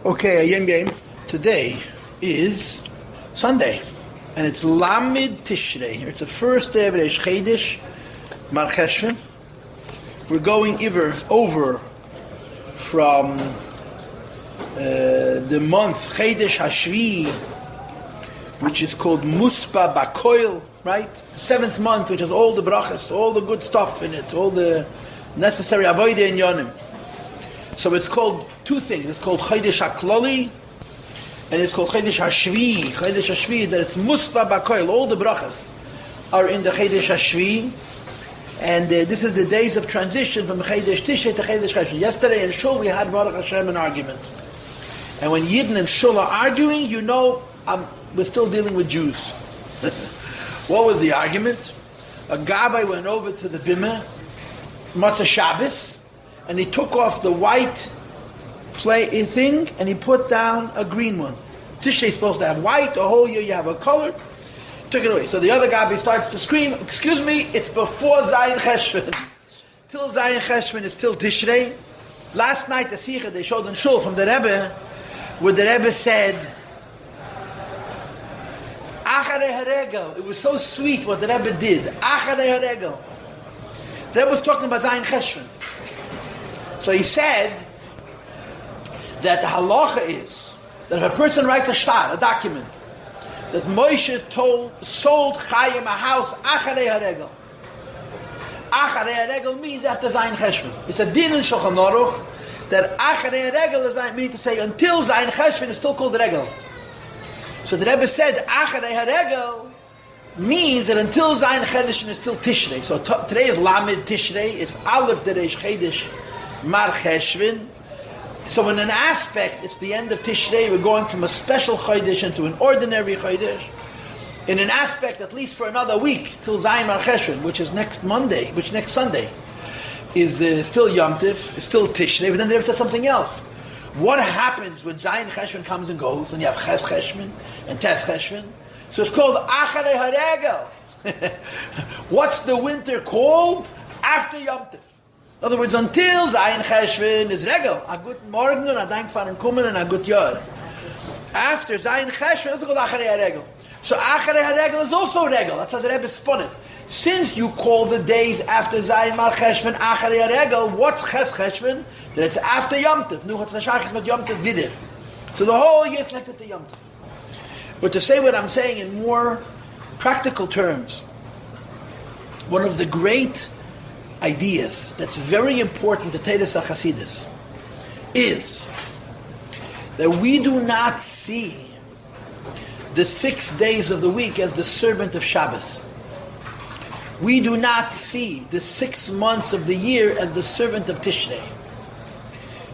Okay, Ayem Game. Today is Sunday, and it's Lamed Tishrei. It's the first day of Reish Chodesh Mar Cheshvan. We're going over from the month Chodesh Hashvi, which is called Muspa Bakoil, right? The seventh month, which has all the brachas, all the good stuff in it, all the necessary avodah in yonim. So it's called two things. It's called Chodesh HaKlali, and it's called Chodesh Hashvi. Chodesh Hashvi is that it's Muspa Bakoil. All the brachas are in the Chodesh Hashvi, and this is the days of transition from Chodesh Tishrei to Chodesh Cheshvan. Yesterday in Shul we had Baruch Hashem an argument, and when Yidden and Shul are arguing, you know we're still dealing with Jews. What was the argument? A Gabbai went over to the Bimah, Matzah Shabbos, and he took off the white thing and he put down a green one. Tishrei is supposed to have white, a whole year you have a color. Took it away. So the other Gabbai starts to scream, excuse me, it's before Zayin Cheshvan. Till Zayin Cheshvan it's till Tishrei. Last night the Sikha they showed in Shul from the Rebbe, where the Rebbe said, Acharei Haregel. It was so sweet what the Rebbe did. Acharei Haregel. The Rebbe was talking about Zayin Cheshvan. So he said that the halacha is that if a person writes a shtar, a document, that Moshe sold Chaim a house Acharei Haregel. Acharei Haregel means after Zayin Cheshvan. It's a din in Shulchan Aruch that Acharei Haregel is meaning to say until Zayin Cheshvan is still called Regel. So the Rebbe said Acharei Haregel means that until Zayin Cheshvan is still Tishrei. So today is Lamed Tishrei. It's Aleph the Reish Chodesh Mar Cheshvan. So in an aspect, it's the end of Tishrei. We're going from a special Chodesh into an ordinary Chodesh. In an aspect, at least for another week, till Zayin Mar Cheshvan, which is next Sunday, is still Yom Tiv, is still Tishrei, but then they have said something else. What happens when Zayin Cheshvan comes and goes, and you have Ches Cheshvan and Tes Cheshvan? So it's called Acharei Haregel. What's the winter called? After Yom Tiv. In other words, until Zayin Cheshvan is Regel. A good morgen, a dank fahren kommen, and a good year. After Zayin Cheshvan, it's called Acharei Haregel. So Acharei Haregel is also Regel. That's how the Rebbe spun it. Since you call the days after Zayin Mar Cheshvan Acharei Haregel, what's Ches Cheshvan? That it's after Yom Tiv. Nu hat's nashachis mit Yom Tiv vidir. So the whole year is connected to Yom Tiv. But to say what I'm saying in more practical terms, one of the great ideas that's very important to Teres HaChasidus is that we do not see the 6 days of the week as the servant of Shabbos. We do not see the 6 months of the year as the servant of Tishrei.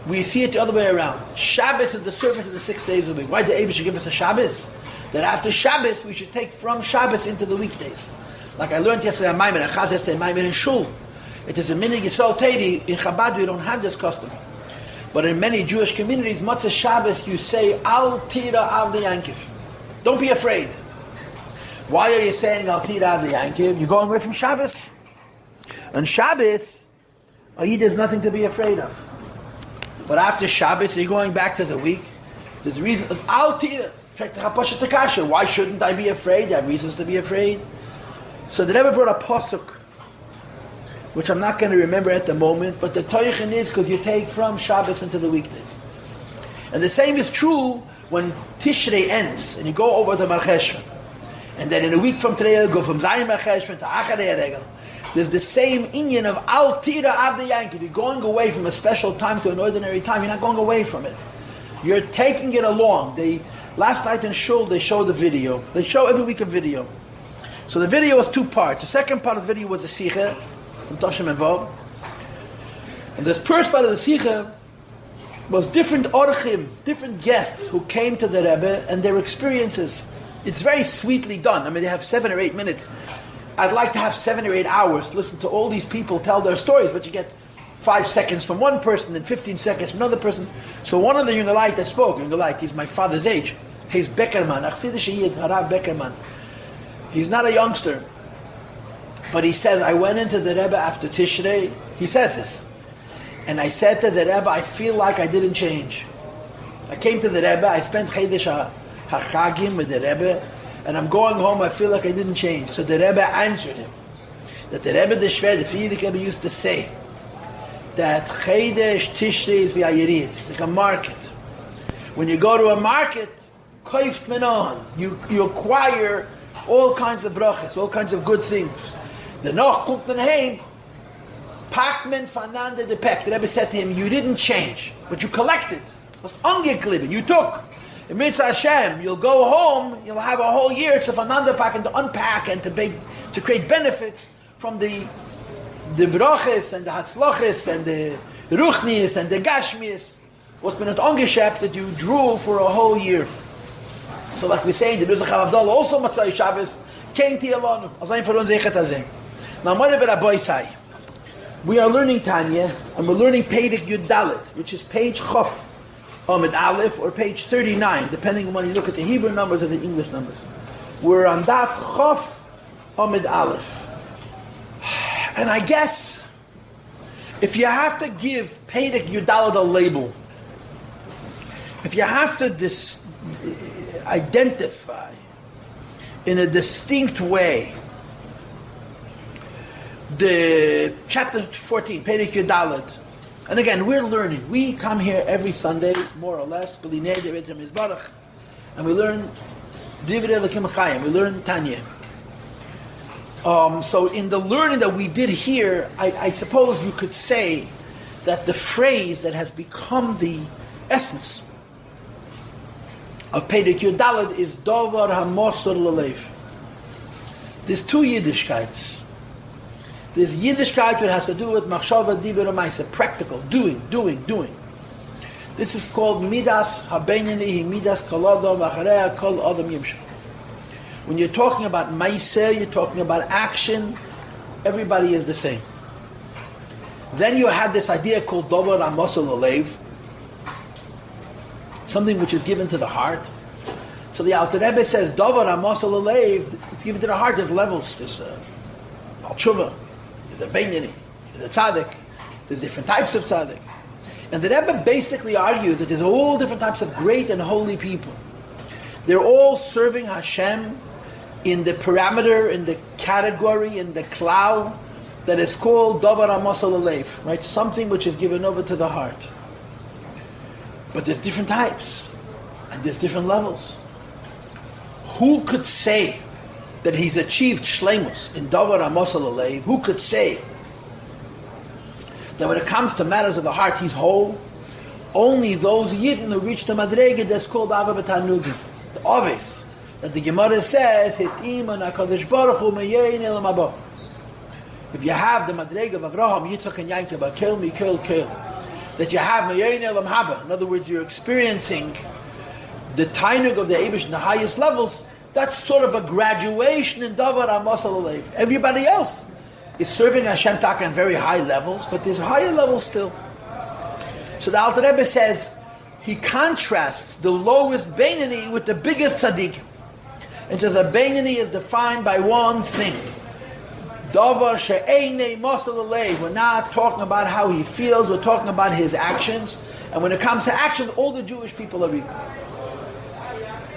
We see it the other way around. Shabbos is the servant of the 6 days of the week. Why did the Eibush give us a Shabbos? That after Shabbos we should take from Shabbos into the weekdays. Like I learned yesterday on Maimon, Achaz yesterday Maimon in Shul. It is a minig Yisrael Teiri. In Chabad we don't have this custom. But in many Jewish communities, Matzah Shabbos you say, Al Tira Avdi Yankiv. Don't be afraid. Why are you saying Al Tira Avdi Yankiv? You're going away from Shabbos. On Shabbos, there's nothing to be afraid of. But after Shabbos, you're going back to the week. There's a reason. It's Al Tira. Why shouldn't I be afraid? I have reasons to be afraid. So the Rebbe brought a pasuk, which I'm not going to remember at the moment, but the toichin is because you take from Shabbos into the weekdays. And the same is true when Tishrei ends and you go over to Mar Cheshvan. And then in a week from today you go from Zayin Mar Cheshvan to Acharei Haregel. There's the same inyan of Al Tira Avdi Yankiv. You're going away from a special time to an ordinary time. You're not going away from it. You're taking it along. Last night in Shul they showed the video. They show every week a video. So the video was 2 parts. The second part of the video was a Sikha from Tavshim and Vav. And this first part of the Sikha was different orchim, different guests who came to the Rebbe and their experiences. It's very sweetly done. I mean, they have 7 or 8 minutes. I'd like to have 7 or 8 hours to listen to all these people tell their stories, but you get 5 seconds from one person and 15 seconds from another person. So one of the Yungalite that spoke, he's my father's age. He's Beckerman, Achsidish Yid, Harav Beckerman. He's not a youngster. But he says, I went into the Rebbe after Tishrei. He says this. And I said to the Rebbe, I feel like I didn't change. I came to the Rebbe, I spent Chedesh HaChagim with the Rebbe, and I'm going home, I feel like I didn't change. So the Rebbe answered him, that the Rebbe the Shved, the Frierdiker Rebbe used to say, that Chedesh Tishrei is v'ayirid. It's like a market. When you go to a market, koift menon, you acquire all kinds of brachas, all kinds of good things. The noch kommt men heim, pakt men vanande de pek. The Rebbe said to him, you didn't change, but you collected. It was ungeklippen, you took. In Mitzvah Hashem, you'll go home, you'll have a whole year to vanande pack and to unpack and to create benefits from the brachas and the hatzlochis and the ruchnis and the gashmis. Was been an ongeshept that you drew for a whole year. So like we say, the Rizach Abdallah also Matzai Shabbos came to Yalonu. Azayin for uns echet hazeh. Now, whatever Rabbi say, we are learning Tanya, and we're learning Perek Yud Dalet, which is page Chof Amid Aleph, or page 39, depending on when you look at the Hebrew numbers or the English numbers. We're on Daf Chof Amid Aleph. And I guess, if you have to give Perek Yud Dalet a label, if you have to identify in a distinct way the chapter 14, Perek Yud Dalet, and again, we're learning. We come here every Sunday, more or less, and we learn Divrei Elokim Chayim, we learn Tanya. So in the learning that we did here, I suppose you could say that the phrase that has become the essence of Perek Yud Dalet is Dovar HaMosor L'Leiv. There's two Yiddishkeits. There's Yiddishkeit that has to do with Machshava Dibur U'Maisa, practical, doing. This is called Midas HaBeinani, Midas Kol Adam V'Acharei Kol Adam Yimshach. When you're talking about Maisa, you're talking about action, everybody is the same. Then you have this idea called Dovar HaMosor L'Leiv, something which is given to the heart. So the Alter Rebbe says, Dovar HaMosor L'Leiv, it's given to the heart. There's levels. There's a Bal Tshuva, there's a Beinani, there's a Tzaddik, there's different types of Tzaddik. And the Rebbe basically argues that there's all different types of great and holy people. They're all serving Hashem in the parameter, in the category, in the cloud that is called Dovar HaMosor L'Leiv, right? Something which is given over to the heart. But there's different types, and there's different levels. Who could say that he's achieved shleimus in Dovar HaMosor L'Leiv? Who could say that when it comes to matters of the heart, he's whole? Only those Yidden who reach the Madrega that's called Ava B'Tanugim, the Ovis, that the Gemara says, Hitim and HaKadosh Baruch Hu Meyein Elam Haba. If you have the Madrega of Avraham, Yitzchak and Yaakov, Kel Mikel Kel, that you have Meyein Elam Haba, in other words, you're experiencing the Tainug of the Eibush in the highest levels, that's sort of a graduation in Dovar HaMosor L'Leiv. Everybody else is serving Hashem Taka on very high levels, but there's higher levels still. So the Alter Rebbe says, he contrasts the lowest Beinani with the biggest Tzaddik. And says a Beinani is defined by one thing. Dovar she'einei Mosor L'Leiv. We're not talking about how he feels, we're talking about his actions. And when it comes to actions, all the Jewish people are equal.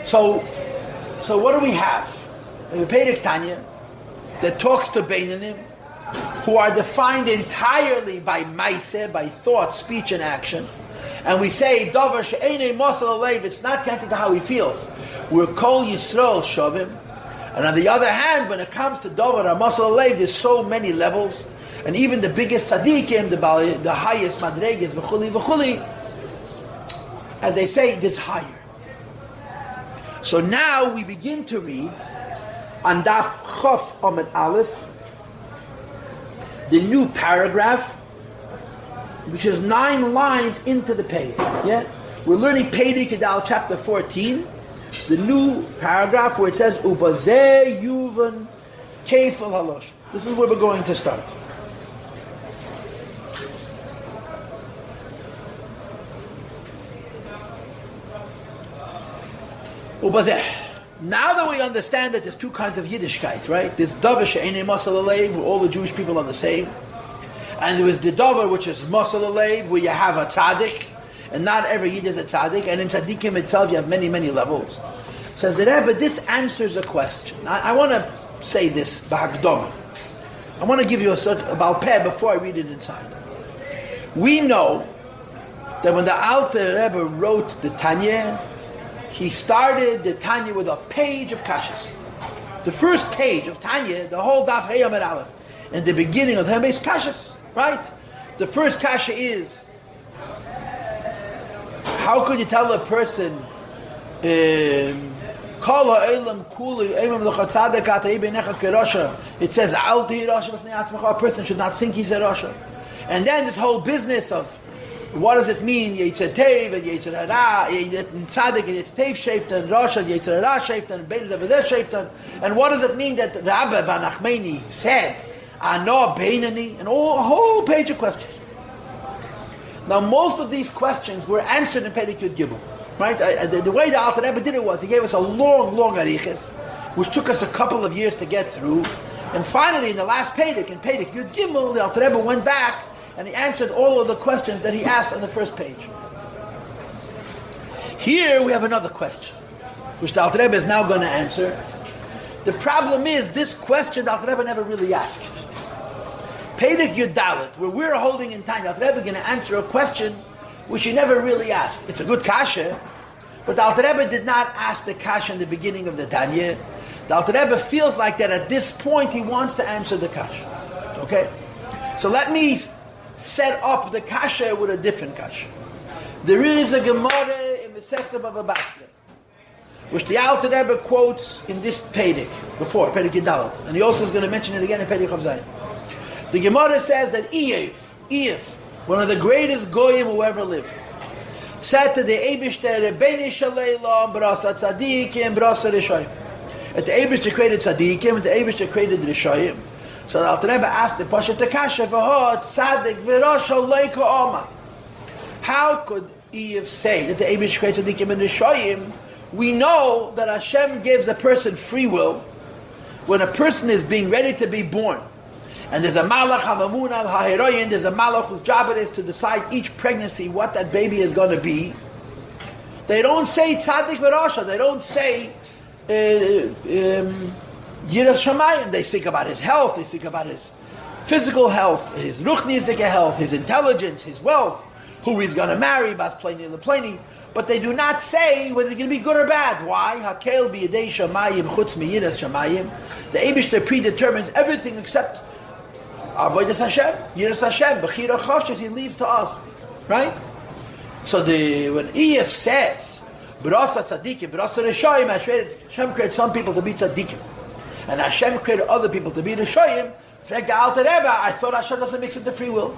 So what do we have? We have a Perek Tanya that talks to Beinanim, who are defined entirely by Maaseh, by thought, speech, and action. And we say, Dovar she'einei Mosor L'Leiv, it's not connected to how he feels. We're Kol Yisrael Shovim. And on the other hand, when it comes to Dovar HaMosor L'Leiv, there's so many levels. And even the biggest tzaddikim, the highest madregas, v'chuli, as they say, there's higher. So now we begin to read on Daf Chof Amid Aleph, the new paragraph, which is 9 lines into the page. Yeah, we're learning Perek Yud Dalet, chapter 14, the new paragraph where it says Ubazeh Yuvan Keifel Halosh. This is where we're going to start. Now that we understand that there's two kinds of Yiddishkeit, right? There's Dovar she'einei Mosor L'Leiv, where all the Jewish people are the same. And there is the Dovar, which is Mosor L'Leiv, where you have a tzaddik. and not every Yid is a tzaddik, and in tzaddikim itself you have many, many levels. Says the Rebbe, this answers a question. I want to say this, b'hakdoma. I want to give you a sort of Baal Peh before I read it inside. We know that when the Alter Rebbe wrote the Tanya, he started the Tanya with a page of kashas. The first page of Tanya, the whole Daf Hey Amud Aleph, and the beginning of them is kashas, right? The first kasha is, how could you tell a person, it says, a person should not think he's a Rasha. And then this whole business of, what does it mean? Yetzer Tev and Yetzer Hara, Tzadik and Yetzer Tev Sheftan, Rasha, Yetzer Hara Sheftan, Bein Levedeh Sheftan. And what does it mean that Rabbi Bar Nachmani said, Ano Beinani, and a whole page of questions. Now most of these questions were answered in Perek Yud Gimel. Right? The way the Alter Rebbe did it was, he gave us a long, long arichas, which took us a couple of years to get through. And finally, in the last Perek, in Perek Yud Gimel, the Alter Rebbe went back and he answered all of the questions that he asked on the first page. Here we have another question, which the Alter Rebbe is now going to answer. The problem is, this question the Alter Rebbe never really asked. Perek Yud Dalet, where we're holding in time, the Alter Rebbe is going to answer a question which he never really asked. It's a good kasha, but the Alter Rebbe did not ask the kasha in the beginning of the Tanya. The Alter Rebbe feels like that at this point he wants to answer the kasha. Okay? So let me set up the kasha with a different kasha. There is a Gemara in the Sefta Bava Basra, which the Alter Rebbe quotes in this Perek, before, Perek Yud, and he also is going to mention it again in Perek Chav Zayin. The Gemara says that Iyef, one of the greatest goyim who ever lived, said to the Eibishter, Rebbeinu Shalom, Brasa Tzadikim, Brasa Rishayim. At the Eibishter created Tzadikim, and the Eibishter created Rishayim. So the Alter Rebbe asked the Pasha Takasha, V'ho Tzadik V'rasha Leika Oma. How could Eve say that the Eibishter created Tzadikim and Rishayim? We know that Hashem gives a person free will when a person is being ready to be born. And there's a malach hamamun al hahiroyin, there's a malach whose job it is to decide each pregnancy what that baby is going to be. They don't say tzaddik v'rasha, they don't say yiras shamayim. They think about his health, they think about his physical health, his ruchnizdike health, his intelligence, his wealth, who he's going to marry, bas pleni lepleni. But they do not say whether they're going to be good or bad. Why? Hakel b'yedei shamayim chutz mi yiras shamayim. The Eibishter predetermines everything except Avodas Hashem, Yiras Hashem, Bechira Choshes, he leaves to us, right? So when Iyef says, Brasa Tzadikim, Brasa Rishayim, Hashem created some people to be Tzadikim, and Hashem created other people to be Rishayim. Frag Alter Rebbe, I thought Hashem doesn't mix into free will.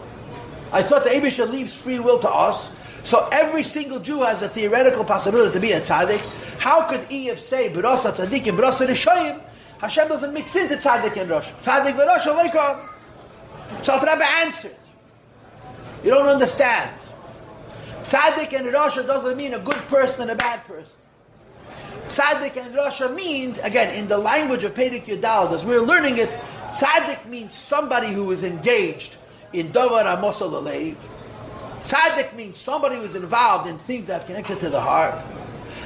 I thought the Eibishter leaves free will to us, so every single Jew has a theoretical possibility to be a Tzadik. How could Iyef say, Brasa Tzadikim, Brasa Rishayim? Hashem doesn't mix into Tzadik and Rosh. Tzadik v'Rosh Leikom. So Alter Rebbe answered, you don't understand. Tzaddik and Rasha doesn't mean a good person and a bad person. Tzaddik and Rasha means, again, in the language of Perek Yudal, as we're learning it, Tzaddik means somebody who is engaged in Davar Amos Alev. Tzaddik means somebody who is involved in things that are connected to the heart.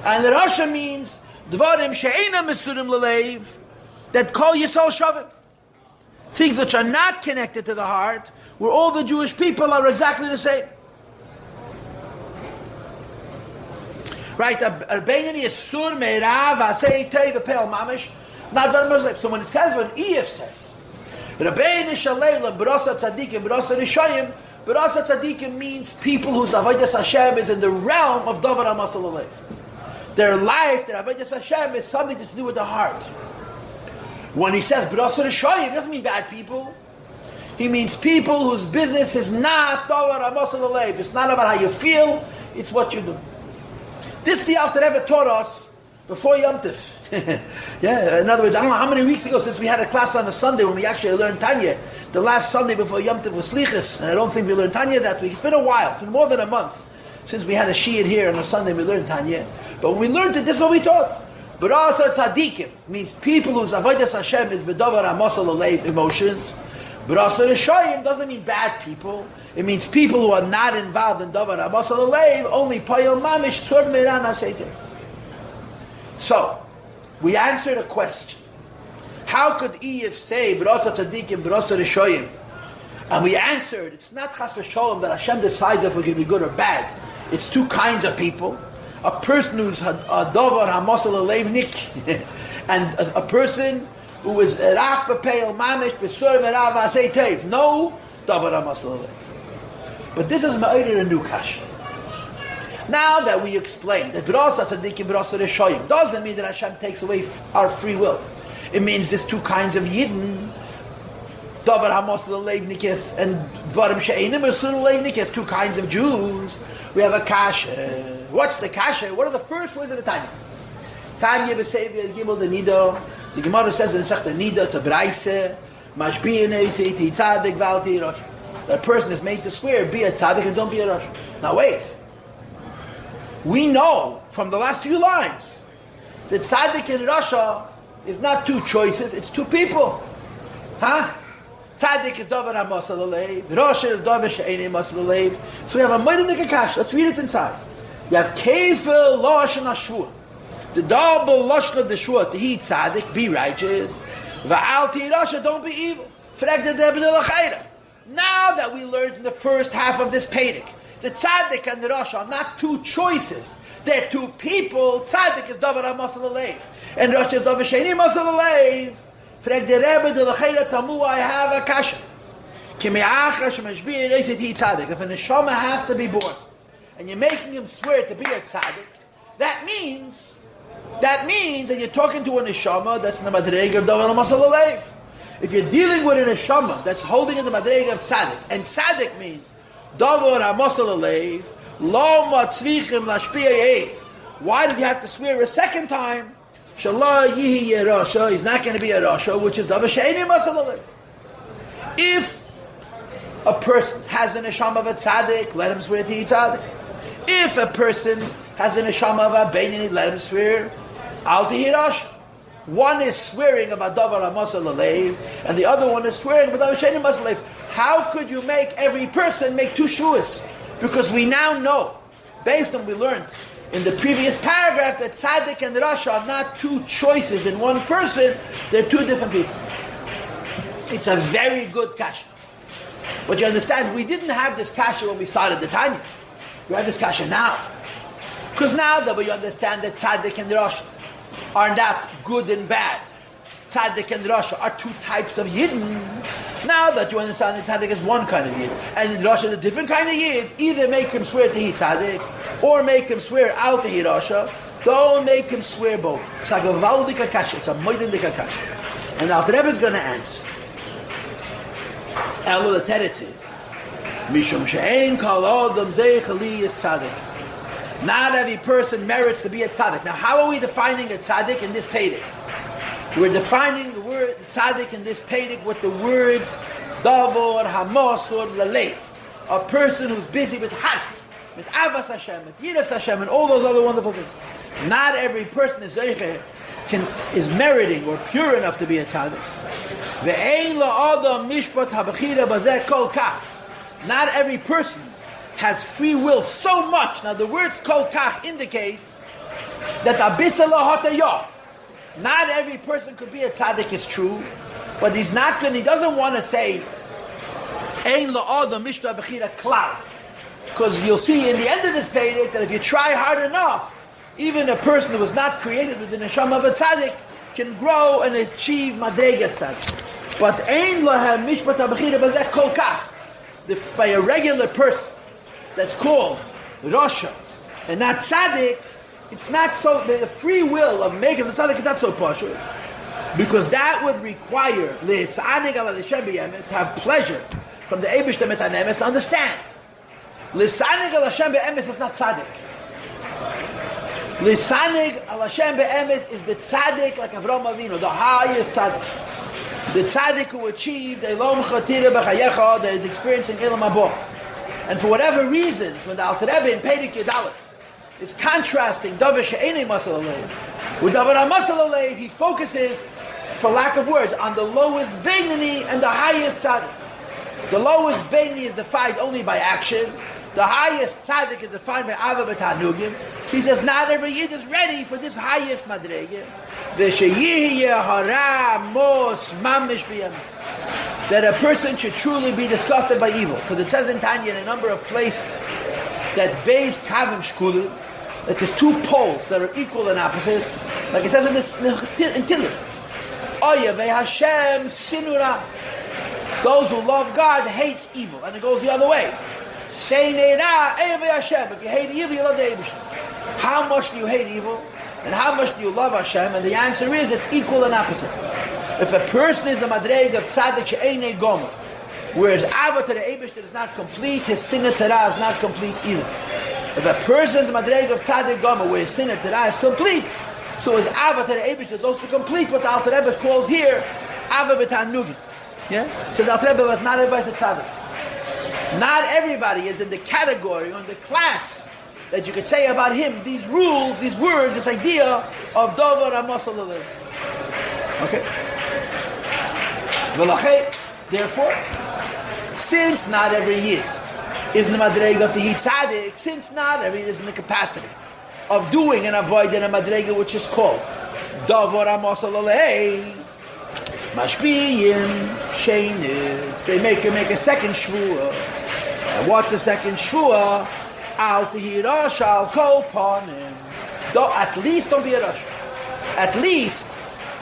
And the Rasha means Dvarim She'ena Mesurim Lalev, that call Yisrael Shavim. Things which are not connected to the heart, where all the Jewish people are exactly the same. Right? So when it says, when Iyef says, Brasa Tzadikim means people whose Avodas Hashem is in the realm of Davar Amos Alev. Their life, their Avodas Hashem is something to do with the heart. When he says Brasa Rishayim, it doesn't mean bad people. He means people whose business is not Davar Amos Alev. It's not about how you feel, it's what you do. This the Alter Rebbe taught us before Yom Tov. Yeah, in other words, I don't know how many weeks ago since we had a class on a Sunday when we actually learned Tanya. The last Sunday before Yom Tov was Slichas, and I don't think we learned Tanya that week. It's been a while, it's been more than a month since we had a Shiur here on a Sunday we learned Tanya. But when we learned it, this is what we taught. Brasa Tzadikim means people whose Avodas Hashem is B'davar Amos Alev emotions. Brasa Rishayim doesn't mean bad people. It means people who are not involved in Davar HaMosel Alev, only Payil Mamish Sur Miran HaSeitiv. So, we answered a question. How could Eve say, B'rotza Tzadikim, B'rotza Rishoyim? And we answered, it's not Chas v'Sholom that Hashem decides if we're going to be good or bad. It's two kinds of people. A person who's a Davar HaMosel Alevnik, and a person who is Rak B'Peil Mamish B'Sur Merav HaSeitiv. No Davar HaMosel Alev. But this is Ma'ir a new kasha. Now that we explained that B'rasa Tzadikim, B'rasa Rishoyim doesn't mean that Hashem takes away our free will. It means there's two kinds of Yidden, Davar HaMosel Alevnikis and Dvarim She'enim Mosel Alevnikis, two kinds of Jews. We have a kasha. What's the kasha? What are the first words of the Tanya? Tanya B'Sevia Gimel the Nido. The Gemara says in Sech the Nido, it's a Braise, Mashbiyin Eisei Tzadik Valti Rosh. That person is made to swear, be a tzaddik and don't be a Rosh. Now wait. We know from the last few lines that tzaddik and Rasha is not two choices, it's two people. Huh? Tzaddik is Davar HaMosel Alev, Rasha is Davar She'enim Mosel Alev. So we have a Moedim Kash. Let's read it inside. You have Kefil Lashon HaShvua. The double Lashon of the Shvua, to he tzaddik, be righteous. Va'al ti Rasha, don't be evil. Frek de Debedel Achayra. Now that we learned in the first half of this Pedic, the tzaddik and the Rasha are not two choices. They're two people. Tzaddik is Davar HaMosel Alev, and Rasha is Davar She'enim Mosel Alev. Frek de Rebbe de L'chayra Tamu, I have a kasha. Ki me'achar shemashbi'in eiset hi tzaddik. If a neshama has to be born, and you're making him swear to be a tzaddik, that means that you're talking to a neshama that's in the madrega of Davar HaMosel Alev. If you're dealing with a neshama that's holding in the madrega of tzaddik, and tzaddik means Davar HaMosel Alev, lo matzvichim lashpiya eid. Why does he have to swear a second time? Shalah yihi yerasha, he's not going to be a rasha, which is Davar She'enim Mosel Alev. If a person has a neshama of a tzaddik, let him swear to be tzaddik. If a person has a neshama of a beinin, let him swear al tihi rasha. One is swearing about Davar HaMosel Alev, and the other one is swearing about Davar She'enim Mosel Alev. How could you make every person make two shvuas? Because we now know, based on what we learned in the previous paragraph, that tzaddik and rasha are not two choices in one person, they're two different people. It's a very good kasha. But you understand, we didn't have this kasha when we started the Tanya. We have this kasha now. Because now that we understand that tzaddik and rasha are not good and bad, tzaddik and rasha are two types of yidden. Now that you understand that tzaddik is one kind of yid, and rasha is a different kind of yid, either make him swear to he tzaddik, or make him swear out to he rasha. Don't make him swear both. It's like a valdika kasha. It's a moedendika kasha. And now the Rebbe is going to answer. Elo the teretz is mishum she'ein kol adam zeichali is tzaddik. Not every person merits to be a tzaddik. Now, how are we defining a tzaddik in this pedic? We're defining the word tzaddik in this pedic with the words Davar HaMosel Alev. A person who's busy with Hatz, with Avas Hashem, with Yiras Hashem, and all those other wonderful things. Not every person is meriting or pure enough to be a tzaddik. Ve'ein la'adam mishpat habechira bazeh kol kach. Not every person has free will so much. Now the words kol kach indicate that abisa lahatayah. Not every person could be a tzaddik, is true, but he doesn't want to say ein la'adam mishpat habechira klal. Because you'll see in the end of this pedic that if you try hard enough, even a person who was not created with the neshama of a tzaddik can grow and achieve madregas tzaddik. But ein lahem mishpat habechira bazeh kol kach. By a regular person that's called rasha and not tzaddik, it's not so. The free will of making the tzaddik is not so partial, because that would require lisanig ala l'shem b'yemes, to have pleasure from the Eibush Demet HaNemes, to understand. Lisanig ala l'shem b'yemes is not tzaddik. Lisanig ala l'shem b'yemes is the tzaddik like Avraham Avinu, the highest tzaddik. The tzaddik who achieved Elom Chatira B'chayecha, that is experiencing Elam Haba. And for whatever reasons, when the Alter Rebbe in Pedic Yudalit is contrasting Davar She'enim Mosel Alev with Davar HaMosel Alev, he focuses, for lack of words, on the lowest Beinani and the highest tzaddik. The lowest Beini is defined only by action. The highest tzaddik is defined by Ava B'Tanugim. He says not every Yid is ready for this highest Madrege. That a person should truly be disgusted by evil. Because it says in Tanya in a number of places that Beis Kavim Shkulim, that there's two poles that are equal and opposite. Like it says in Tillim. Oya ve'Hashem sinura. Those who love God hates evil. And it goes the other way. Say ne'era Hashem. If you hate evil, you love the Eibishter. How much do you hate evil? And how much do you love Hashem? And the answer is it's equal and opposite. If a person is a madreg of tzaddik she'einei gomer, whereas ava to the Eibishter is not complete, his sinner Torah is not complete either. If a person is a madreg of tzaddik gomer, where his sinner Torah is complete, so his ava to the Eibishter is also complete. What the Alter Rebbe calls here ava b'tanugim. Yeah. So the Alter Rebbe, but not everybody is a tzaddik. Not everybody is in the category or in the class that you could say about him these rules, these words, this idea of Dover Amos. Okay? Therefore, since not every Yid is in the Madrega of the Yid Tzaddik, since not every Yid is in the capacity of doing and avoiding a Madrega which is called Dover Amos Mashbiyim Sheinis, they make a second Shvuah. And what's the second Shvuah? Al Tehirah Shal Kol Panim. At least don't be a Rosh. At least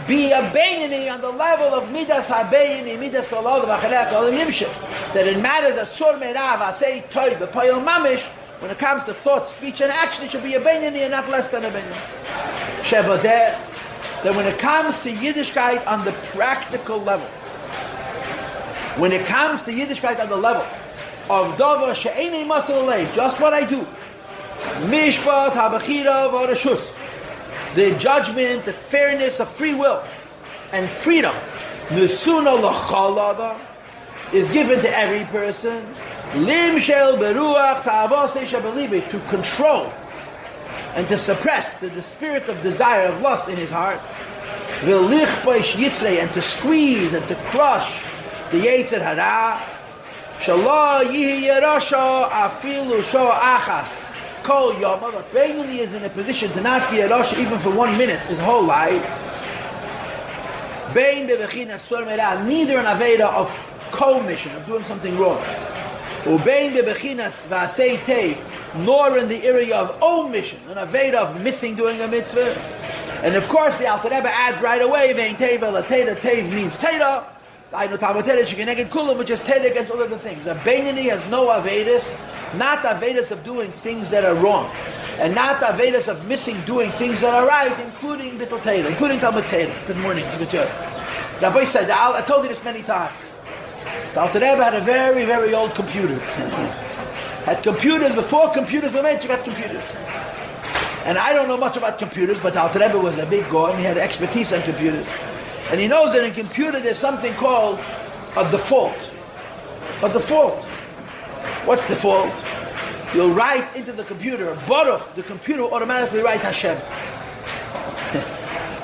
be a Beinini on the level of Midas HaBeinini, Midas Kolod V'Achalei Kolim Yimshech. That it matters as Sur Meirav, Asei Toy, B'Poyel Mamish, when it comes to thought, speech, and action, it should be a Beinini and not less than a Beinini. Shebazeh, that when it comes to Yiddishkeit on the practical level, when it comes to Yiddishkeit on the level of Dover She'einei Masel Leiv, just what I do, Mishpat HaBechira V'Reshus, the judgment, the fairness of free will and freedom, Nesuna L'chol Adam, is given to every person. Lim Shel Beruach Ta'avosei Shabelibe, to control and to suppress the spirit of desire of lust in his heart. V'lichpoish Yitzrei, and to squeeze and to crush the Yetzer Hara. Shalom Yihi Yerosha Afilu Sho Achas. Kol Yoma, but Beinoni is in a position to not be a Rosh even for 1 minute his whole life. Bein bebechinas sur merah, neither an Aveda of commission, of doing something wrong. Ubein bebechinas v'asei teiv, nor in the area of omission, an Aveda of missing doing a mitzvah. And of course the Alter Rebbe adds right away, vein teiv elateda, teiv means teda. I know Tamatera Shikeneged Kulam, which is Teda against all other things. A Beinoni has no Avedis, not Avedis of doing things that are wrong, and not Avedis of missing doing things that are right, including Bittul Teda, including Talmud Teda. Good morning, good job. Rabbi said, I told you this many times. The Alter Rebbe had a very, very old computer. Had computers, before computers were made, you got computers. And I don't know much about computers, but the Alter Rebbe was a big guy, and he had expertise on computers. And he knows that in computer there's something called a default. A default. What's default? You'll write into the computer, Baruch, the computer will automatically write Hashem.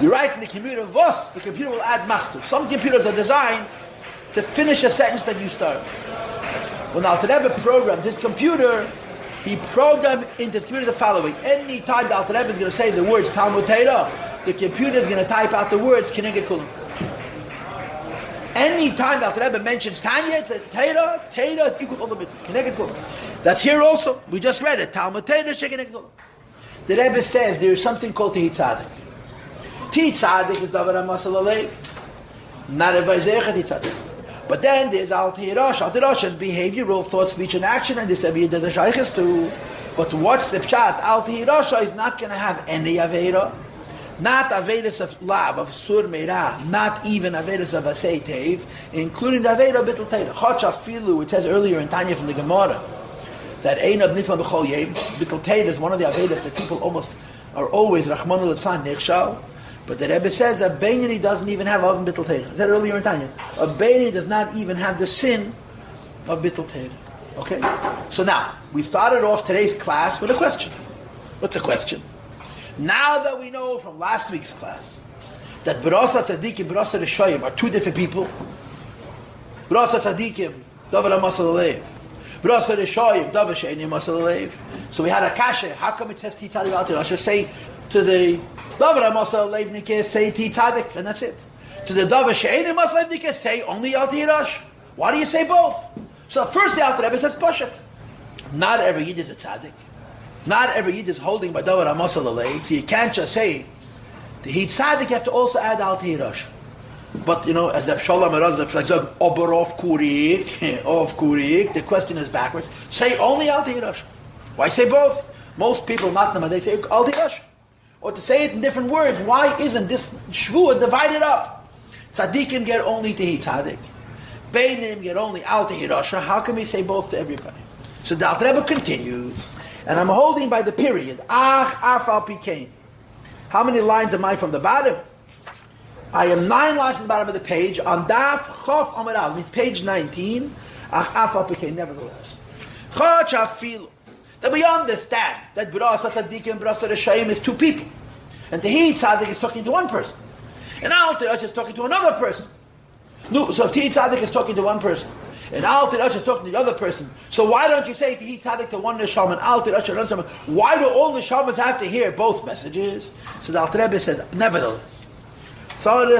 You write in the computer Vos, the computer will add Machstu. Some computers are designed to finish a sentence that you start. When Alter Rebbe programmed his computer, he programmed into his computer the following. Any time the Alter Rebbe is going to say the words Talmud Torah, the computer is going to type out the words Kineged Kulam. Any time the Alter Rebbe mentions Tanya, it's a Torah is equal to all the mitzvahs. Kineged Kulam. That's here also. We just read it. Talmud Torah, Kineged Kulam. The Rebbe says there is something called Tihi Tzadik. Tihi Tzadik is Davar HaMasal Alev. Not everybody Zeichet Tihi Tzadik. But then there's Al Tihi Rosh. Al Tihi Rosh is behavioral, thought, speech, and action, and this Rebbe does a Shaykhis too. But what's the Pshat? Al Tihi Rosh is not going to have any Aveira. Not Avedas of Lab, of Sur Meirah, not even Avedas of Asei Teiv, including the Aveda of Bittul Teira. Chotch Afilu, it says earlier in Tanya from the Gemara, that Ein of Nitva B'chol Yem, Bittul Teira is one of the Avedas that people are always, Rachmanu L'tzan, Nechshal. But the Rebbe says a Beinoni doesn't even have Avon Bittul Teira. That earlier in Tanya. A Beinoni does not even have the sin of Bittul Teira. Okay? So now, we started off today's class with a question. What's the question? Now that we know from last week's class that B'rasa Tzadikim, B'rasa Rishayim are two different people. B'rasa Tzadikim Davar HaMasal Alev. Brasa Rishoyim, Davar She'eni Masal Alev. So we had a kasha. How come it says Ti Tzadik Al Tirash? Say to the Davar HaMasal Alev Nikeh, say Ti Tzadik, and that's it. To the Davar She'eni Masal Alev Nikeh, say only Al Tirash. Why do you say both? So first the Alter Rebbe says Pashat. Not every Yid is a tzaddik. Not every Yid is holding by Davar HaMasal Alev. So you can't just say to He tzaddik, you have to also add Al Tirash. But as the Shalom Erazah like Oberov Kurik, of Kurik, the question is backwards. Say only Al Tirash. Why say both? Most people not them, they say Al Tirash. Or to say it in different words, why isn't this Shvuah divided up? Tzaddikim get only to He tzaddik. Beinim get only Al Tirash. How can we say both to everybody? So the Alter Rebbe continues, and I'm holding by the period. Ach af al pikein. How many lines am I from the bottom? I am 9 lines from the bottom of the page on Daf Chof Amud Aleph, means page 19. Ach af al pikein. Nevertheless, Chach afilu, that we understand that Brasa Tzaddikim and Brasa Rishayim is two people, and Tehi Tzaddik is talking to one person, and Al Tirash is talking to another person. No, so if Tehi Tzaddik is talking to one person, and Al Tirash is talking to the other person, so why don't you say Tehi Tzaddik to one Neshama and Al Tirash to another Neshama? Why do all Neshamas have to hear both messages? So the Alter Rebbe says, nevertheless, that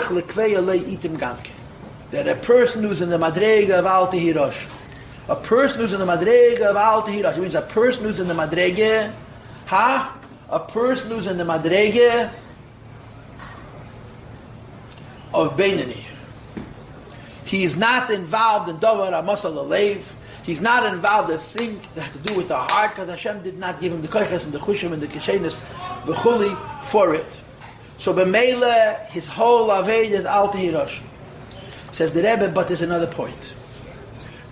a person who's in the Madrega of Al Tirash, a person who's in the Madrega of Al Tirash, it means a person who's in the Madrega, a person who's in the Madrega of Beinani. He is not involved in Davar HaMasal Alev. He's not involved in things that have to do with the heart, because Hashem did not give him the koiches and the chushim and the kishenis, the chuli for it. So b'meila, his whole aved is Al Tirash. Says the Rebbe, but there's another point.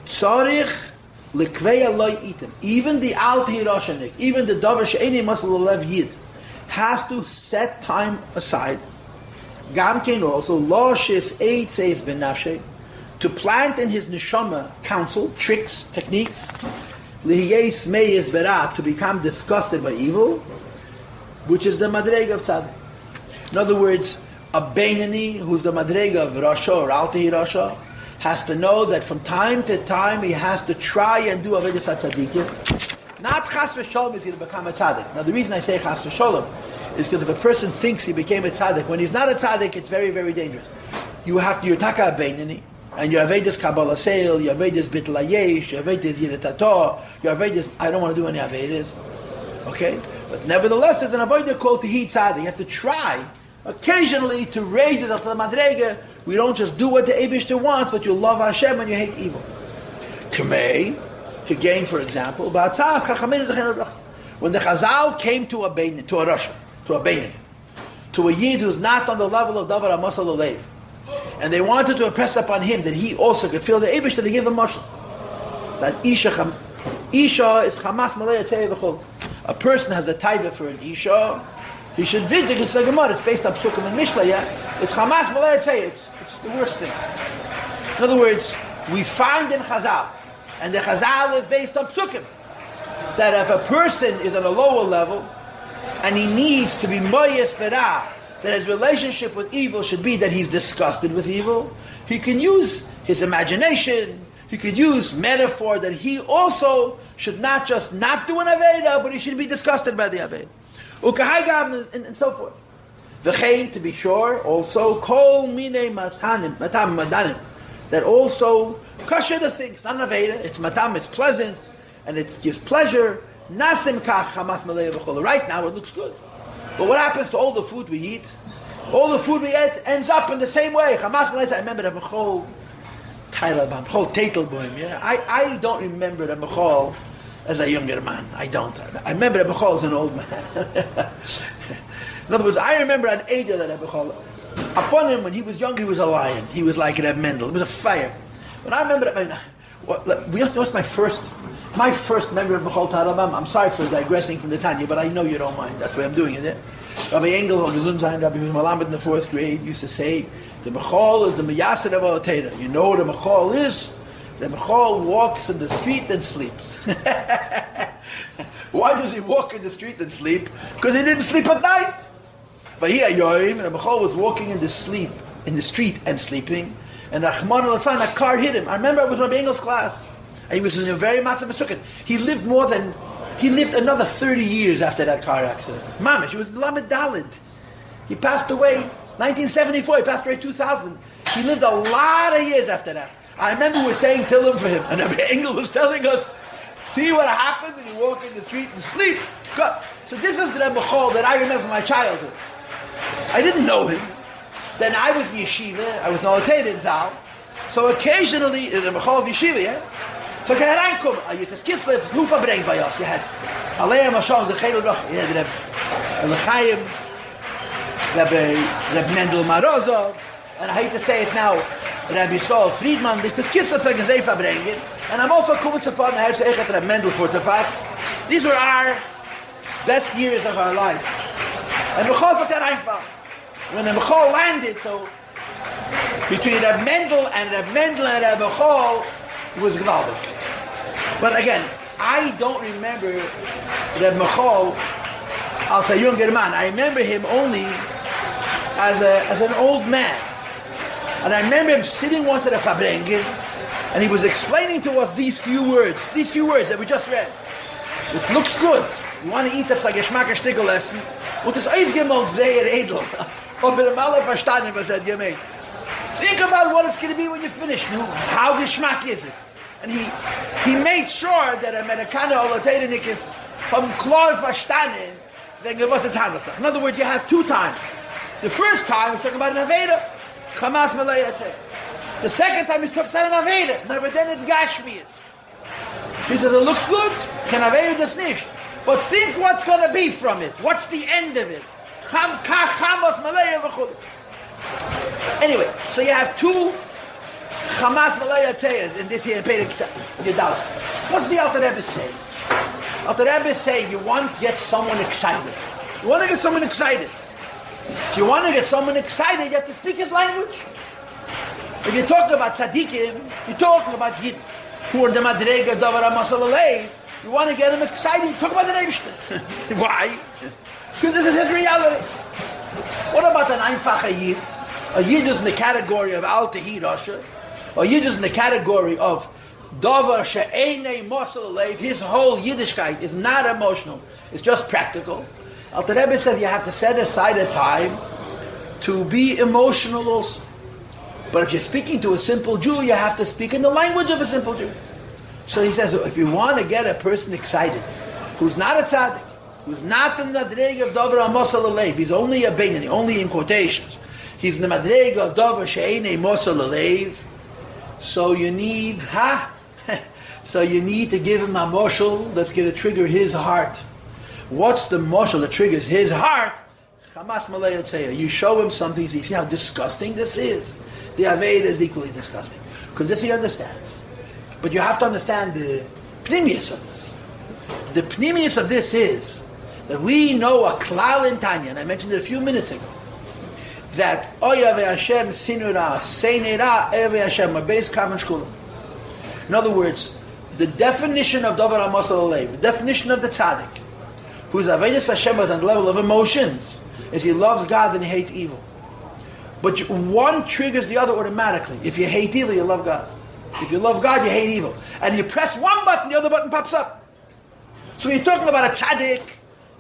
Tzarich likvei aloi item. Even the Al Tirashanik, even the Davar she'eni masal alev yid, has to set time aside. Gam kein also lo shis eid says ben nafshe, to plant in his neshama counsel, tricks, techniques, lihiyes meyes berat, to become disgusted by evil, which is the madrega of tzaddik. In other words, a Beinani, who's the madrega of Rasha or Alti Rasha, has to know that from time to time he has to try and do Avodas HaTzaddikim. Not Chas v'Sholom is going to become a tzaddik. Now the reason I say Chas v'Sholom is because if a person thinks he became a tzaddik, when he's not a tzaddik, it's very, very dangerous. You're taka a Beinani, and your Avedis Kabbalah Seil, your Avedis Bittul Ayesh, your Avedis Yiritato, your Avedis, I don't want to do any Avedis. Okay? But nevertheless, there's an Avodah called Tehi Tzaddik. You have to try occasionally to raise it up to the Madrega. We don't just do what the Eibishter wants, but you love Hashem and you hate evil. Kamei, Kagain, for example, when the Chazal came to a Beinani, to a Rasha, to a Beinani, to a Yid who's not on the level of Davar HaMasal Alev, and they wanted to impress upon him that he also could feel the Eibishter, they gave him mashal. That Isha is Chamas Malay Tzei V'chol. A person has a taiva for an Isha, he should visit it's like Gemara. It's based on Psukim and Mishnah, yeah? It's Chamas Malay Tzei, it's the worst thing. In other words, we find in Chazal, and the Chazal is based on Psukim, that if a person is on a lower level, and he needs to be Moyes Berah, that his relationship with evil should be that he's disgusted with evil, he can use his imagination, he could use metaphor that he also should not just not do an Aveda, but he should be disgusted by the Aveda. And so forth. V'chein, to be sure, also, kol mine matam madanim, that also, kasher the things, not an Aveda, it's matam, it's pleasant, and it gives pleasure. Nasim kach chamas malei v'chol. Right now it looks good. But what happens to all the food we eat? All the food we eat ends up in the same way. Chamas malei, I remember the Mechol Teitelboim, yeah? I don't remember the Mechol as a younger man. I don't. I remember the Mechol as an old man. In other words, I remember an Eder that Mechol. Upon him, when he was young, he was a lion. He was like Reb Mendel. It was a fire. But I remember that. What's my first memory of Mechol Tarabam? I'm sorry for digressing from the Tanya, but I know you don't mind. That's why I'm doing it. Yeah? Rabbi Engel, Rabbi Malamed in the 4th grade, used to say, the Mechol is the Meyaser of Alatera. You know what a Mechol is? The Mechol walks in the street and sleeps. Why does he walk in the street and sleep? Because he didn't sleep at night. But here, the Mechol was walking in the street and sleeping. And Rahman al-Fan, a car hit him. I remember I was in Rabbi Engel's class. He was in a very matzah mesukin. He lived another 30 years after that car accident. Mamish, he was Lamed Dalid. He passed away 1974, he passed away 2000. He lived a lot of years after that. I remember we were saying Tillim for him, and Rabbi Engel was telling us, see what happened when you walk in the street and sleep. Good. So this is the Rebbe Chol that I remember from my childhood. I didn't know him. Then I was in yeshiva, I was Nolated in Zal. So occasionally, in Rebbe Chol's yeshiva, yeah? So I had reinkommen. I had das Kislev, who verbringt by us. We had Aleim Hashem, the Chayil Roch, we had Rebbe Chaim, Rebbe Mendel Marozov, and I hate to say it now, Rabbi Yisrael Friedman, das Kislev für Gesei verbringen. And I'm also coming to find out that Rebbe Mendel for Tefas. These were our best years of our life. And Bechol for that einfach. When the Bechol landed, so between Reb Mendel and Reb Bechol, it was gewaldig. But again, I don't remember Reb Bechol als a younger man. I remember him only as an old man. And I remember him sitting once at a Fabrengen, and he was explaining to us these few words that we just read. It looks good. You want to eat das Geschmack Stickel essen. Und es ausgemalt sehr edel. Aber der Maler verstanden, was er gemeint. Think about what it's going to be when you finish. How Geschmack is it? And he made sure that Amerikaner oder Teilenikis haben klar verstanden, wegen was es handelt sich. In other words, you have two times. The first time he's talking about an Aveda. Chamas Malay Yatzeh. The second time he's talking about an Aveda. Never then it's Gashmias. He says it looks good. Can Aveda das nicht. But think what's going to be from it. What's the end of it? Anyway, so you have two Chamas Malaya Teyas in this here in Perek Yudal. What's the Alter Rebbe say? Alter Rebbe say you want to get someone excited. You want to get someone excited. If you want to get someone excited, you have to speak his language. If you're talking about tzaddikim, you're talking about Yidden, who are the Madrega Davar HaMasal Alev, you want to get him excited, talk about the Neibishter. Why? Because this is his reality. What about an Einfacher Yid? A Yid is in the category of Al Tehi Rasha. A Yid is in the category of Davar She'enei Masal Alev. His whole Yiddishkeit is not emotional. It's just practical. Alter Rebbe says you have to set aside a time to be emotional also. But if you're speaking to a simple Jew, you have to speak in the language of a simple Jew. So he says, if you want to get a person excited, who's not a tzaddik, who's not in the madrega of Davar HaMosal Alev, he's only a Beinani, only in quotations. He's in the madrega of Davar She'enei Mosal Alev. So you need, so you need to give him a moshel that's going to trigger his heart. What's the moshel that triggers his heart? Chamas Malay Yatzeh. You show him something, you see how disgusting this is. The Aveda is equally disgusting. Because this he understands. But you have to understand the pnimius of this. The pnimius of this is that we know a klal in Tanya, and I mentioned it a few minutes ago, that Oya ve'Hashem sinura seinera eve Hashem abeis kavan shkulam. In other words, the definition of Davar HaMasal Alev, the definition of the tzaddik, whose Avedas Hashem is on the level of emotions, is he loves God and he hates evil. But one triggers the other automatically. If you hate evil, you love God. If you love God, you hate evil. And you press one button, the other button pops up. So when you're talking about a tzaddik,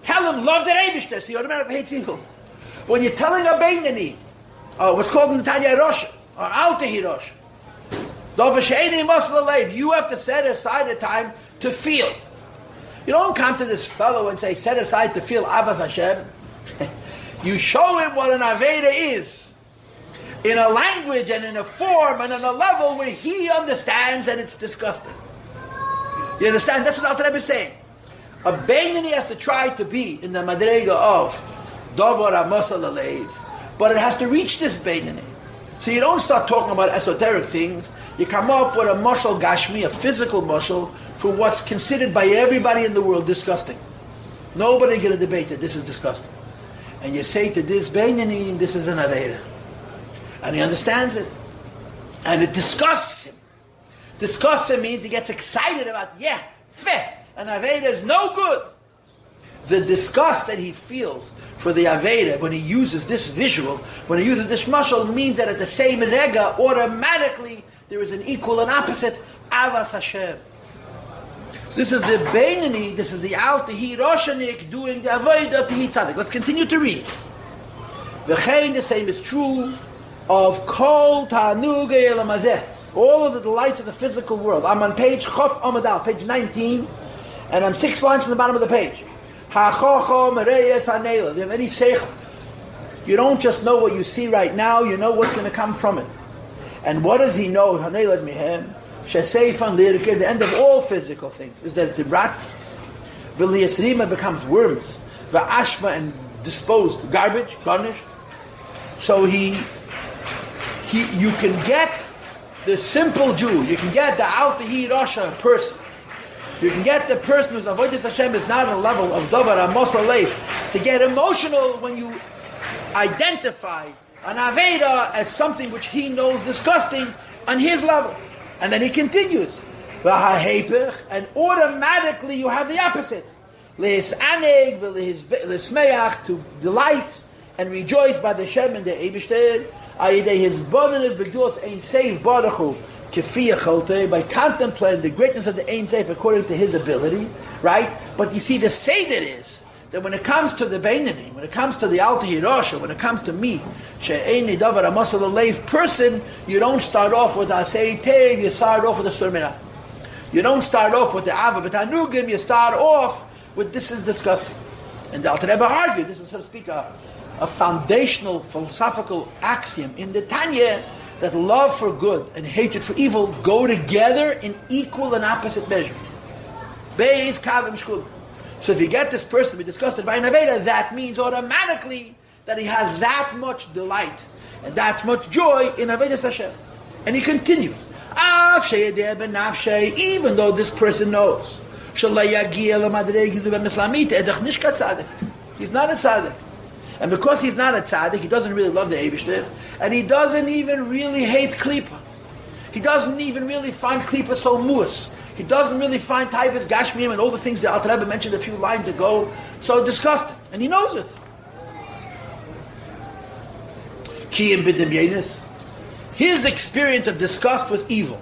tell him, love the Eibishter, so he automatically hates evil. But when you're telling a Beinani, what's called in the Tanya Rosh, or Al Tehi Rosh, you have to set aside a time to feel. You don't come to this fellow and say, set aside to feel Avas Hashem. You show him what an Aveda is. In a language and in a form and on a level where he understands and it's disgusting. You understand? That's what Alter Rebbe is saying. A Beinani has to try to be in the Madrega of Davar HaMasal Alev, but it has to reach this Beinani. So you don't start talking about esoteric things. You come up with a mashal gashmi, a physical mashal, for what's considered by everybody in the world disgusting. Nobody going to debate that this is disgusting. And you say to this Beinani, this is an Aveda. And he understands it. And it disgusts him. Disgusts him means he gets excited about, feh, an Aveda is no good. the disgust that he feels for the Aveda when he uses this visual, when he uses this mashal, means that at the same rega, automatically there is an equal and opposite Avas Hashem. So this is the Beinani, this is the Al Tehi Roshanik doing the Aveda of Tehi Tzadik. Let's continue to read. V'chein, the same is true of Kol Ta'anugei Elamazeh, all of the delights of the physical world. I'm on page Chof Amadal, page 19, and I'm 6 lines from the bottom of the page. Ha-chochom reyes ha-neila. Do you have any seichel? You don't just know what you see right now, you know what's going to come from it. And what does he know? Ha-neila mihem. Sheseifan lirikir. The end of all physical things is that the rats, v'liyasrima, becomes worms, v'ashma, and disposed, garbage, garnished. So you can get the simple Jew, you can get the Al-Tehi Rasha person, you can get the person whose Avodas Hashem is not on a level of Davar Amos Aleif to get emotional when you identify an Aveda as something which he knows disgusting on his level. And then he continues, and automatically you have the opposite. To delight and rejoice by the Shem and the Eibishter, his bonus begdos ain't saved by contemplating the greatness of the Ein Seif according to his ability, right? But you see, the Seder is that when it comes to the Beinani, when it comes to the Al Tehi Rosha, when it comes to me, She'eini Davar Amasal Aleif person, you don't start off with Asei Tev, you start off with the Surmina. You don't start off with the Ava B'Tanugim, you start off with this is disgusting. And the Alter Rebbe argued, this is, so to speak, a foundational philosophical axiom in the Tanya, that love for good and hatred for evil go together in equal and opposite measure. Beis kavim shkul. So if you get this person to be disgusted by an Aveda, that means automatically that he has that much delight and that much joy in Avedas Hashem. And he continues, even though this person knows, he's not a tzaddik. And because he's not a tzaddik, he doesn't really love the Eibishter, and he doesn't even really hate Klippa. He doesn't even really find Klippa so muas. He doesn't really find Taivas Gashmiim and all the things that Alter Rebbe mentioned a few lines ago so disgusting. And he knows it. Kiyim b'dim yenis. His experience of disgust with evil,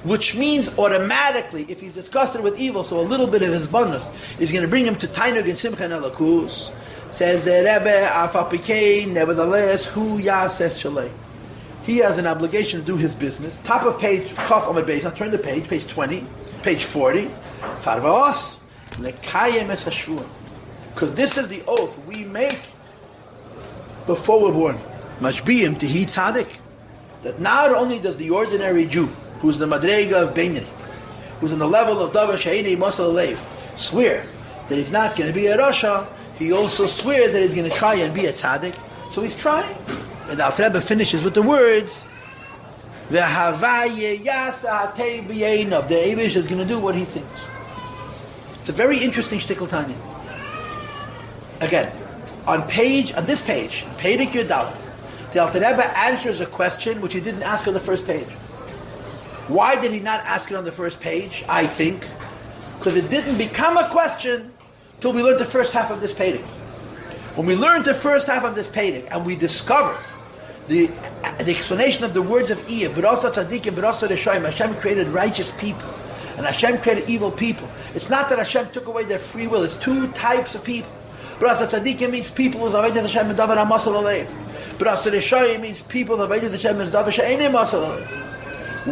which means automatically, if he's disgusted with evil, so a little bit of his bonus is going to bring him to Tainug and Simcha and Elakus. Says the Rebbe, Afapikein, nevertheless, Hu Yases Shalei. He has an obligation to do his business. Top of page, Chaf Amud Beis, now turn the page 20, page 40. Farvaos, Lekayem Es Hashvuah. Because this is the oath we make before we're born. Mashbiyim Tehi Tzadik. That not only does the ordinary Jew, who's the Madrega of Beinani, who's on the level of Davar She'eini Mosel Leiv, swear that he's not going to be a Rasha, he also swears that he's going to try and be a tzaddik. So he's trying. And the Alter Rebbe finishes with the words, the Eivish is going to do what he thinks. It's a very interesting shtickle Tanya. Again, on this page, Perek Yudal, the Alter Rebbe answers a question which he didn't ask on the first page. Why did he not ask it on the first page? I think because it didn't become a question till we learned the first half of this Perek. When we learned the first half of this Perek and we discovered the explanation of the words of Iyah, B'rasa Tzadikim, B'rasa Reshoyim, Hashem created righteous people and Hashem created evil people. It's not that Hashem took away their free will. It's two types of people. B'rasa Tzadikim means people who's Avodas Hashem and Davar HaMasal Alev. B'rasa Reshoyim means people who's Avodas Hashem and Davar She'eini Masal Alev.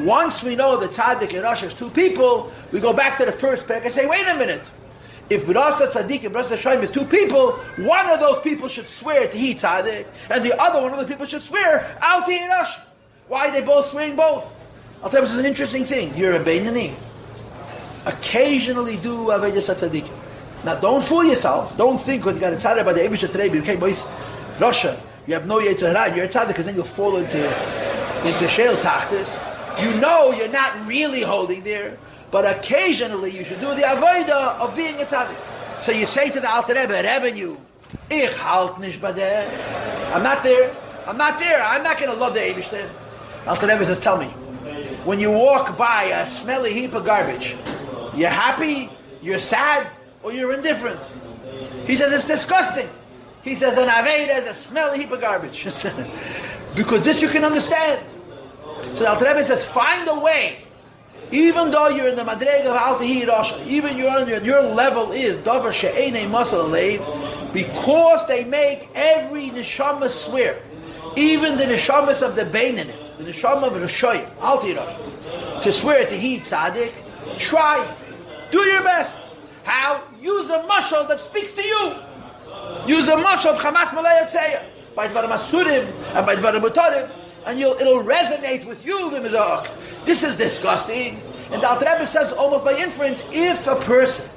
Once we know that Tzadik and Rasha is two people, we go back to the first Perek and say, wait a minute. If B'rasa Tzaddik and B'rasa Shoyim is two people, one of those people should swear to he Tzaddik, and the other one of the people should swear Al Tehi Rasha. Why are they both swearing both? I'll tell you, this is an interesting thing. You're a Beinani. Occasionally do Avedas Tzaddik. Now don't fool yourself. Don't think because you got a Tzaddik by the Eibishter today, you became boys Rasha. You have no Yetzer Hara, you're a Tzaddik, because then you'll fall into Sheil Tachtis. You know you're not really holding there. But occasionally you should do the avodah of being a tzaddik. So you say to the Alter Rebbe, Rebbe, ich halt nicht bei der. I'm not there. I'm not going to love the Eibishter. Alter Rebbe says, tell me, when you walk by a smelly heap of garbage, you're happy, you're sad, or you're indifferent? He says it's disgusting. He says an Aveda is a smelly heap of garbage. Because this you can understand. So the Alter Rebbe says, find a way. Even though you're in the Madrega of Al Tehi Rasha, even your level is Dover She'enei Masal Alev, because they make every neshama swear, even the neshamas of the Beinanim, the neshama of Rashoyim, Al Tehi Rasha, to swear to He Tzaddik. Try, do your best. How? Use a mashal that speaks to you. Use a mashal of Chamas Malay Yotzeya, by Dvarim Asurim and by Dvarim Mutarim, and it'll resonate with you. This is disgusting. And the Alter Rebbe says, almost by inference, if a person,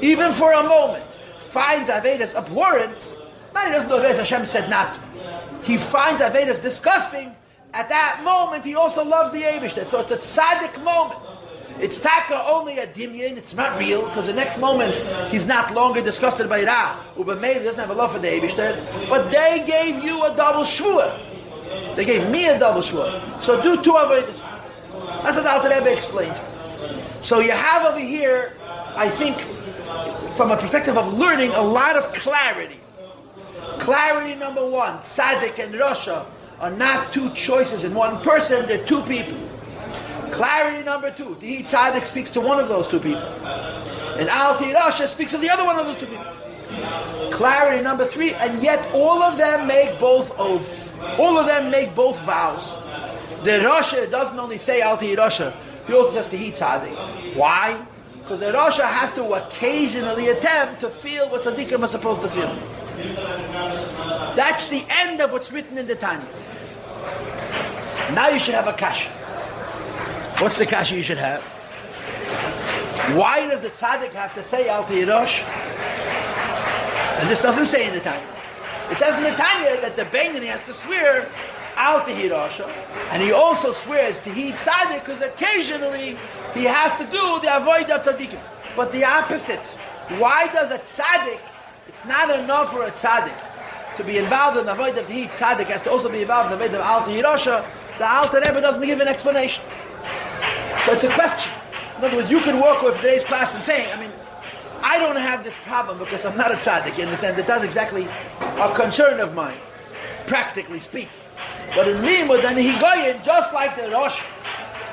even for a moment, finds Avedas abhorrent, not he doesn't know Avedas Hashem said not to. He finds Avedas disgusting. At that moment, he also loves the Eibishter. So it's a tzaddik moment. It's taka only a dimyan. It's not real, because the next moment he's not longer disgusted by Ra. Ubamei doesn't have a love for the Eibishter. But they gave you a double shvua. They gave me a double shvua. So do two avodas. That's what the Alter Rebbe explains. So you have over here, I think, from a perspective of learning, a lot of clarity. Clarity number one: tzaddik and rasha are not two choices in one person; they're two people. Clarity number two: the tzaddik speaks to one of those two people, and Al Tehi Rasha speaks to the other one of those two people. Clarity number three: and yet all of them make both oaths. All of them make both vows. The Rasha doesn't only say Al Tehi Rasha, he also says Tehi Tzaddik. Why? Because the Rasha has to occasionally attempt to feel what tzaddikim are supposed to feel. That's the end of what's written in the Tanya. Now you should have a kasha. What's the kasha you should have? Why does the tzaddik have to say Al Tehi Rasha? And this doesn't say in the Tanya. It says in the Tanya that the Beinani has to swear Al Tehi Rasha, and he also swears Tehi Tzaddik, because occasionally he has to do the avoid of tzaddikim. But the opposite. Why does a tzaddik? It's not enough for a tzaddik to be involved in the avoid of Tehi Tzaddik, has to also be involved in the avoid of Al Tehi Rasha. The Alter Rebbe doesn't give an explanation. So it's a question. In other words, you could walk with today's class and say, I don't have this problem because I'm not a tzaddik. You understand? That's exactly a concern of mine, practically speaking. But in Limud and Higoyin, just like the Rosh,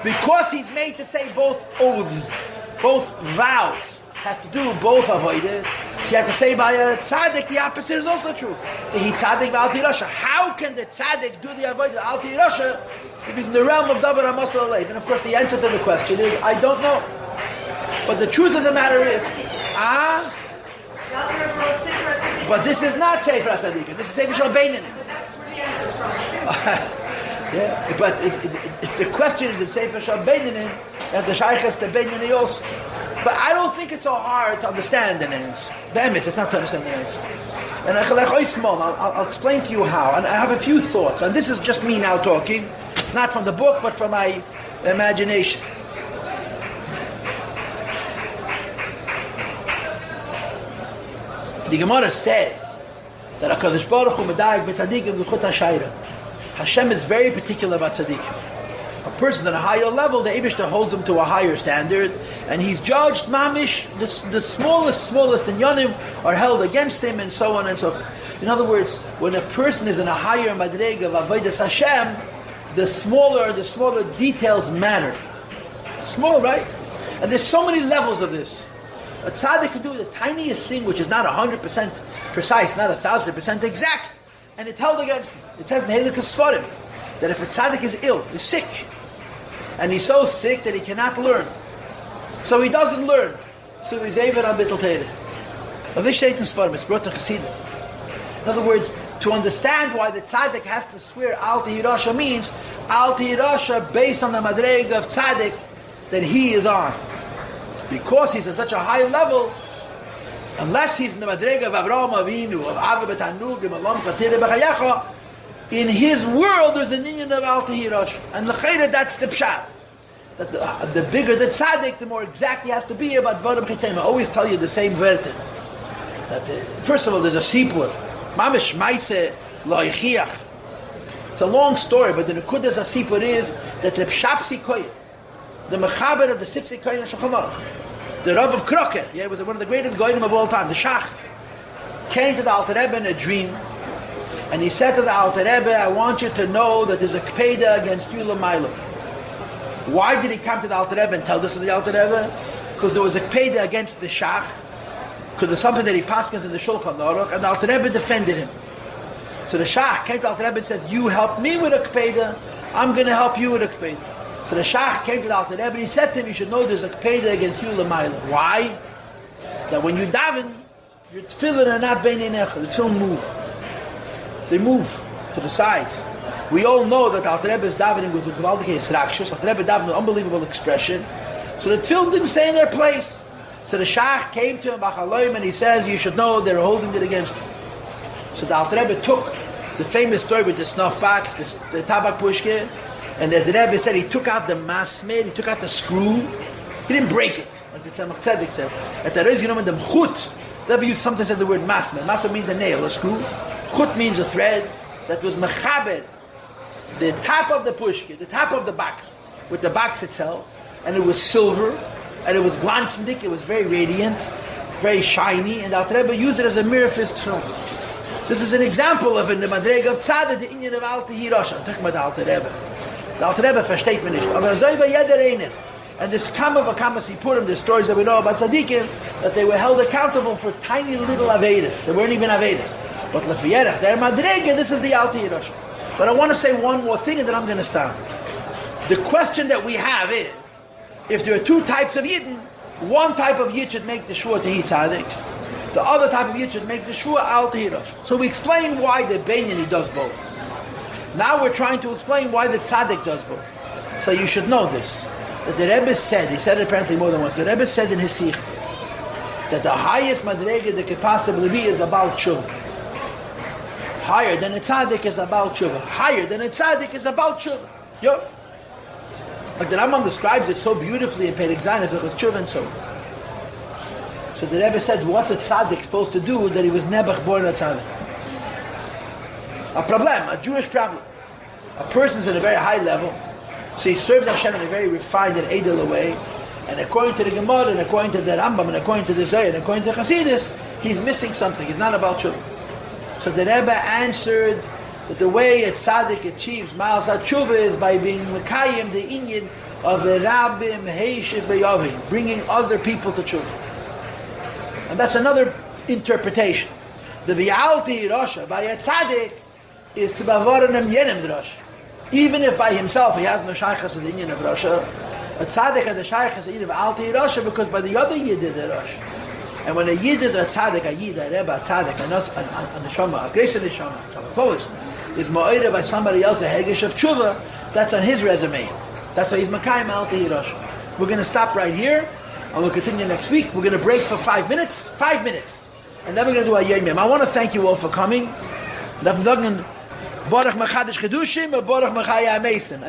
because he's made to say both oaths, both vows, has to do both avodas. So you have to say by a tzaddik, the opposite is also true. Tehi tzaddik v'al Tehi Rasha. How can the tzaddik do the avodah of Al Tehi Rasha if he's in the realm of Davar HaMasal Alev? And of course the answer to the question is, I don't know. But the truth of the matter is, but this is not Sefer HaTzaddikim. This is Sefer Shal Beinanim. Yeah, but if the question is in Sefer Shal Beinanim, as the Shaykhas to Beinanim also. But I don't think it's so hard to understand the names. It's not to understand the names. And I'll explain to you how. And I have a few thoughts. And this is just me now talking, not from the book, but from my imagination. The Gemara says that HaKadosh Baruch Hu medayek b'tzadikim l'chut hashayra. Hashem is very particular about tzaddikim. A person at a higher level, the Eibishter holds him to a higher standard, and he's judged mamish. The smallest in Yonim are held against him, and so on and so forth. In other words, when a person is in a higher madrega of avodas Hashem, the smaller details matter. Small, right? And there's so many levels of this. A tzaddik can do the tiniest thing, which is not 100% precise, not 1,000% exact, and it's held against him. It says in Helikas Sfarim that if a tzaddik is ill, he's sick, and he's so sick that he cannot learn, so he doesn't learn, so he's even on Bittul Teireh. Now this Shaitan Sfarim is brought to Chassidus. In other words, to understand why the tzaddik has to swear Al Tehi Rasha means Al Tehi Rasha based on the madrega of tzaddik that he is on. Because he's at such a high level, unless he's in the madrega of Avraham Avinu, of Ava B'Tanugim, Alam Chatire B'Chayacha, in his world there's an union of Al Tehi Rasha. And l'chayra, that's the pshat. That the bigger the tzaddik, the more exact he has to be about Dvarim Chitzayim. I always tell you the same vertin. That first of all, there's a sipur. Mamish Maise Loichiach. It's a long story, but the Nekudas Asipur is that the Pshapsi Koyim, the Mechaber of the Sifsi Koyim Shulchan Aruch, the Rav of Kroket, was one of the greatest Goyim of all time, the Shach. came to the Alter Rebbe in a dream, and he said to the Alter Rebbe, I want you to know that there's a kpeda against you l'mayla. Why did he come to the Alter Rebbe and tell this to the Alter Rebbe? Because there was a kpeda against the Shach, because there's something that he paskins in the Shulchan Aruch, and the Alter Rebbe defended him. So the Shach came to the Alter Rebbe and said, you help me with a kpeda, I'm going to help you with a kpeda. So the Shach came to the Alter Rebbe and he said to him, you should know there's a kpeda against you l'mayla. Why? That when you daven, your tefillin are not beinei necha, the tefillin move. They move to the sides. We all know that Alter Rebbe is davening with the gewaltige Yisrakshus. Alter Rebbe davening with unbelievable expression. So the tefillin didn't stay in their place. So the Shach came to him, Bachaloim, and he says, you should know they're holding it against you. So the Alter Rebbe took the famous story with the snuff box, the tabak pushke, and the Rebbe said he took out the masmed, he took out the screw. He didn't break it, like the Tzemach Tzedek said. At the Reis Genommen dem Chut, the Rebbe sometimes said the word masmed. Masmed means a nail, a screw. Chut means a thread that was mechaber, the top of the pushke, the top of the box, with the box itself, and it was silver, and it was glanzendik, it was very radiant, very shiny, and the Alter Rebbe used it as a mirafist film. So this is an example of in the Madrega of Tzaddik, the Inyan of Alter Hirosha. I'm talking about the Alter Rebbe. The Alter Rebbe versteht man nicht. Aber so über jeder einer. And this Kama V'Kama Sipurim, the stories that we know about Tzaddikim, that they were held accountable for tiny little Avedas. They weren't even Avedas. But Lefiyerach, they're Madrega, this is the Alter Hirosha. But I want to say one more thing and then I'm going to stop. The question that we have is, if there are two types of Yidden, one type of Yid should make the Shua to Hi Tzaddik, the other type of Yid should make the Shua Alter Hirosha. So we explain why the Benyani does both. Now we're trying to explain why the Tzaddik does both. So you should know this. That the Rebbe said, he said it apparently more than once, the Rebbe said in his Sichs, that the highest Madrega that could possibly be is about Tshuva. Higher than a Tzaddik is about Tshuva. Higher than a Tzaddik is about Tshuva. Yeah. Like the Rambam describes it so beautifully in Perek Zayin, it's Tshuva and so on. So the Rebbe said, what's a Tzaddik supposed to do that he was never born a Tzaddik? A problem, a Jewish problem. A person's at a very high level, so he serves Hashem in a very refined and edel way, and according to the Gemara, and according to the Rambam, and according to the Zohar, and according to Chassidus, he's missing something, he's not about Tshuva. So the Rebbe answered that the way a tzaddik achieves Ma'al Tshuva is by being Mekayim, the Inyan of the Rabbim, Heishiv, Beyavim, bringing other people to Tshuva. And that's another interpretation. The V'yalti Rosha, by a tzaddik, is to bavoranem yenem drosh. Even if by himself he has no shaychas of the Inyan of Rosha, a tzaddik has the shaychas of Alti Rosha because by the other Yid is a Rosh. And when a Yid is a tzaddik, a Yid, a Rebbe, a tzaddik, a neshama, a grace neshama, is ma'ira by somebody else, a hegesh of tshuva, that's on his resume. That's why he's Makayim Alti Rosha. We're going to stop right here, and we'll continue next week. We're going to break for 5 minutes, and then we're going to do a Yom Yom. I want to thank you all for coming. Baruch Mechadish Chedushim, Baruch Mechaya Mason.